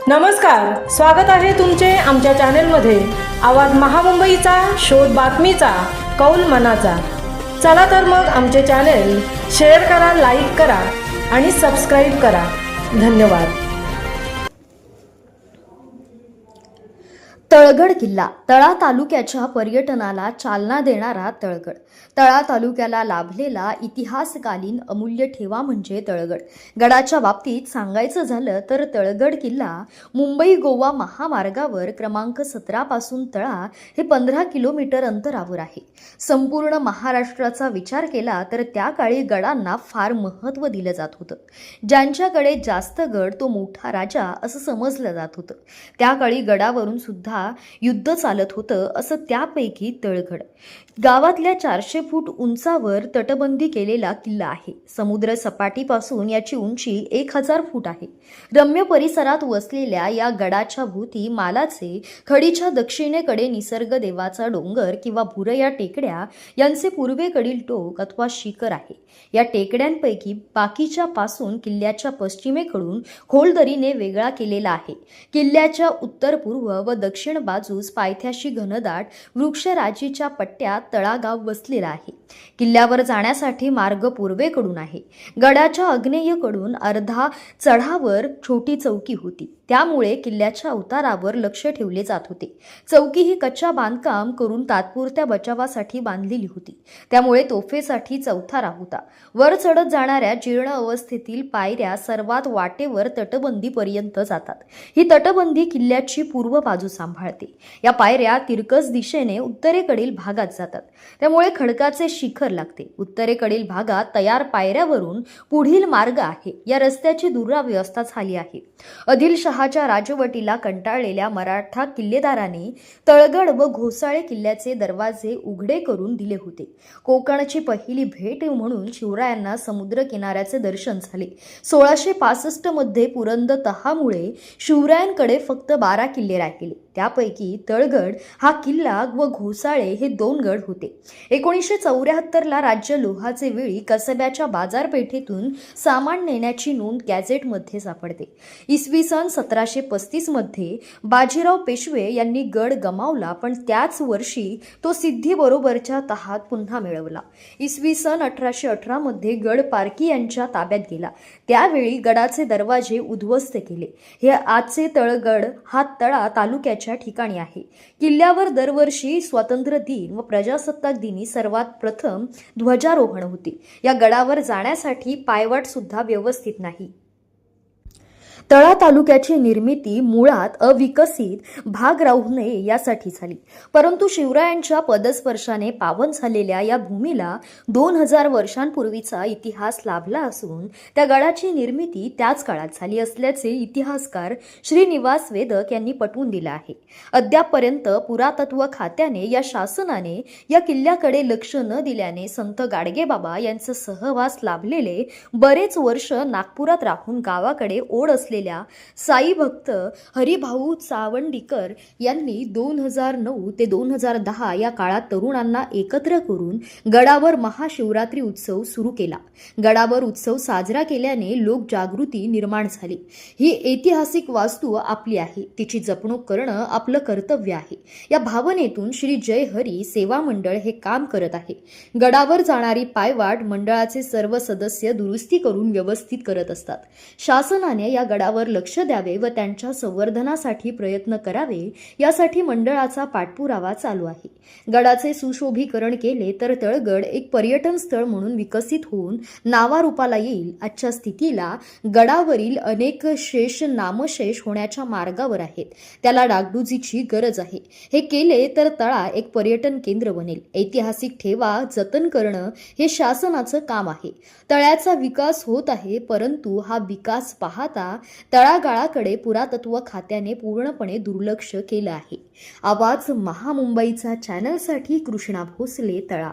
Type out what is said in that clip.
नमस्कार, स्वागत आहे तुमचे आमच्या चॅनेलमध्ये। आवाज महामुंबईचा, शोध बातमीचा, कौल मनाचा। चला तर मग आमचे चॅनेल शेअर करा, लाईक करा आणि सबस्क्राईब करा। धन्यवाद। तळगड किल्ला तळा तालुक्याच्या पर्यटनाला चालना देणारा तळगड। तळा तालुक्याला लाभलेला इतिहासकालीन अमूल्य ठेवा म्हणजे तळगड। गडाच्या बाबतीत सांगायचं झालं तर तळगड किल्ला मुंबई गोवा महामार्गावर क्रमांक 17 पासून तळा हे 15 किलोमीटर अंतरावर आहे। संपूर्ण महाराष्ट्राचा विचार केला तर त्या काळी गडांना फार महत्त्व दिलं जात होतं। ज्यांच्याकडे जास्त गड तो मोठा राजा असं समजलं जात होतं। त्या काळी गडावरून सुद्धा युद्ध चालत होतं। असं त्यापैकी तळगड गावातल्या 400 फूट उंचावर तटबंदी केलेला किल्ला आहे। समुद्र सपाटीपासून याची उंची 1000 फूट आहे। रम्य परिसरात वसलेल्या या गडाच्या भोवती मालाचे खडीच्या दक्षिणेकडे निसर्ग देवाचा डोंगर किंवा भुरया टेकड्या यांचे पूर्वेकडील टोक अथवा शिखर आहे। या टेकड्यांपैकी बाकीच्या पासून किल्ल्याच्या पश्चिमेकडून खोलदरीने वेगळा केलेला आहे। किल्ल्याच्या उत्तर पूर्व व दक्षिण बाजूस पायथ्याशी घनदाट वृक्षराजीच्या पट्ट्यात तळागाव वसलेला आहे। किल्ल्यावर जाण्यासाठी मार्ग पूर्वेकडून आहे। गडाच्या आग्नेयेकडून अर्धा चढावर छोटी चौकी होती, त्यामुळे किल्ल्याच्या उतारावर लक्ष ठेवले जात होते। चौकी ही कच्चा बांधकाम करून तात्पुरत्या बचावासाठी बांधलेली होती, त्यामुळे तोफेसाठी चौथारा होता। वर चढत जाणाऱ्या जीर्ण अवस्थेतील पायऱ्या सर्वात वाटेवर तटबंदीपर्यंत जातात। ही तटबंदी किल्ल्याची पूर्व बाजू सांभाळते। या पायऱ्या तिरकस दिशेने उत्तरेकडील भागात जातात, त्यामुळे खडकाचे शिखर लागते। उत्तरेकडील भागात तयार पायऱ्यावरून पुढील मार्ग आहे। या रस्त्याची दुरावस्था झाली आहे। आदिलशहाच्या राजवटीला कंटाळलेल्या मराठा किल्लेदारांनी तळगड व घोसाळे किल्ल्याचे दरवाजे उघडे करून दिले होते। कोकणची पहिली भेट म्हणून शिवरायांना समुद्र किनाऱ्याचे दर्शन झाले। 1665 मध्ये पुरंदरतहामुळे शिवरायांकडे फक्त 12 किल्ले राहिले, त्यापैकी तळगड हा किल्ला व घोसाळे हे 2 गड होते। 1974 ला राज्य लोहाचे वेळी कसब्याच्या बाजारपेठेतून सामान नेण्याची नोंद गॅझेटमध्ये सापडते। इसवी सन 1735 मध्ये बाजीराव पेशवे यांनी गड गमावला, पण त्याच वर्षी तो सिद्धीबरोबरच्या तहात पुन्हा मिळवला। इसवी सन 1818 मध्ये गड पारकी यांच्या ताब्यात गेला, त्यावेळी गडाचे दरवाजे उद्ध्वस्त केले। हे आजचे तळगड हा तळा तालुक्याच्या ठिकाणी आहे। किल्ल्यावर दरवर्षी स्वातंत्र्य दिन व प्रजासत्ताक दिनी सर्वात प्रथम ध्वजारोहण होते। या गडावर जाण्यासाठी पायवाट सुद्धा व्यवस्थित नाही। तळा तालुक्याची निर्मिती मुळात अविकसित भाग राहू नये यासाठी झाली, परंतु शिवरायांच्या पदस्पर्शाने पावन झालेल्या या भूमीला 2000 वर्षांपूर्वीचा इतिहास लाभला असून त्या गडाची निर्मिती त्याच काळात झाली असल्याचे इतिहासकार श्रीनिवास वेदक यांनी पटवून दिले आहे। अद्यापपर्यंत पुरातत्व खात्याने या शासनाने या किल्ल्याकडे लक्ष न दिल्याने संत गाडगेबाबा यांचा सहवास लाभलेले बरेच वर्ष नागपुरात राहून गावाकडे ओढ असलेले साई भक्त हरिभाऊ चावंडीकर यांनी 2009 ते 2010 या काळात तरुणांना एकत्र करून गडावर महाशिवरात्री उत्सव सुरू केला। गडावर उत्सव साजरा केल्याने लोक जागृती निर्माण झाली। ही ऐतिहासिक वास्तू आपली आहे, तिची जपणूक करणं आपलं कर्तव्य आहे। या भावनेतून श्री जय हरी सेवा मंडळ हे काम करत आहे। गडावर जाणारी पायवाट मंडळाचे सर्व सदस्य दुरुस्ती करून व्यवस्थित करत असतात। शासनाने या गडावर लक्ष द्यावे व त्यांच्या संवर्धनासाठी प्रयत्न करावे यासाठी मंडळाचा पाठपुरावा चालू आहे। गडाचे सुशोभीकरण केले तर तळगड एक पर्यटन स्थळ म्हणून विकसित होऊन नावारूपाला येईल। आजच्या स्थितीला गडावरील अनेक शेष नामशेष होण्याच्या मार्गावर आहेत, त्याला डागडुजीची गरज आहे। हे केले तर तळा एक पर्यटन केंद्र बनेल। ऐतिहासिक ठेवा जतन करणं हे शासनाचं काम आहे। तळ्याचा विकास होत आहे, परंतु हा विकास पाहता तळागाळाकडे पुरातत्व खात्याने पूर्णपणे दुर्लक्ष केलं आहे। आवाज महामुंबईचा चॅनलसाठी कृष्णा भोसले, तळा।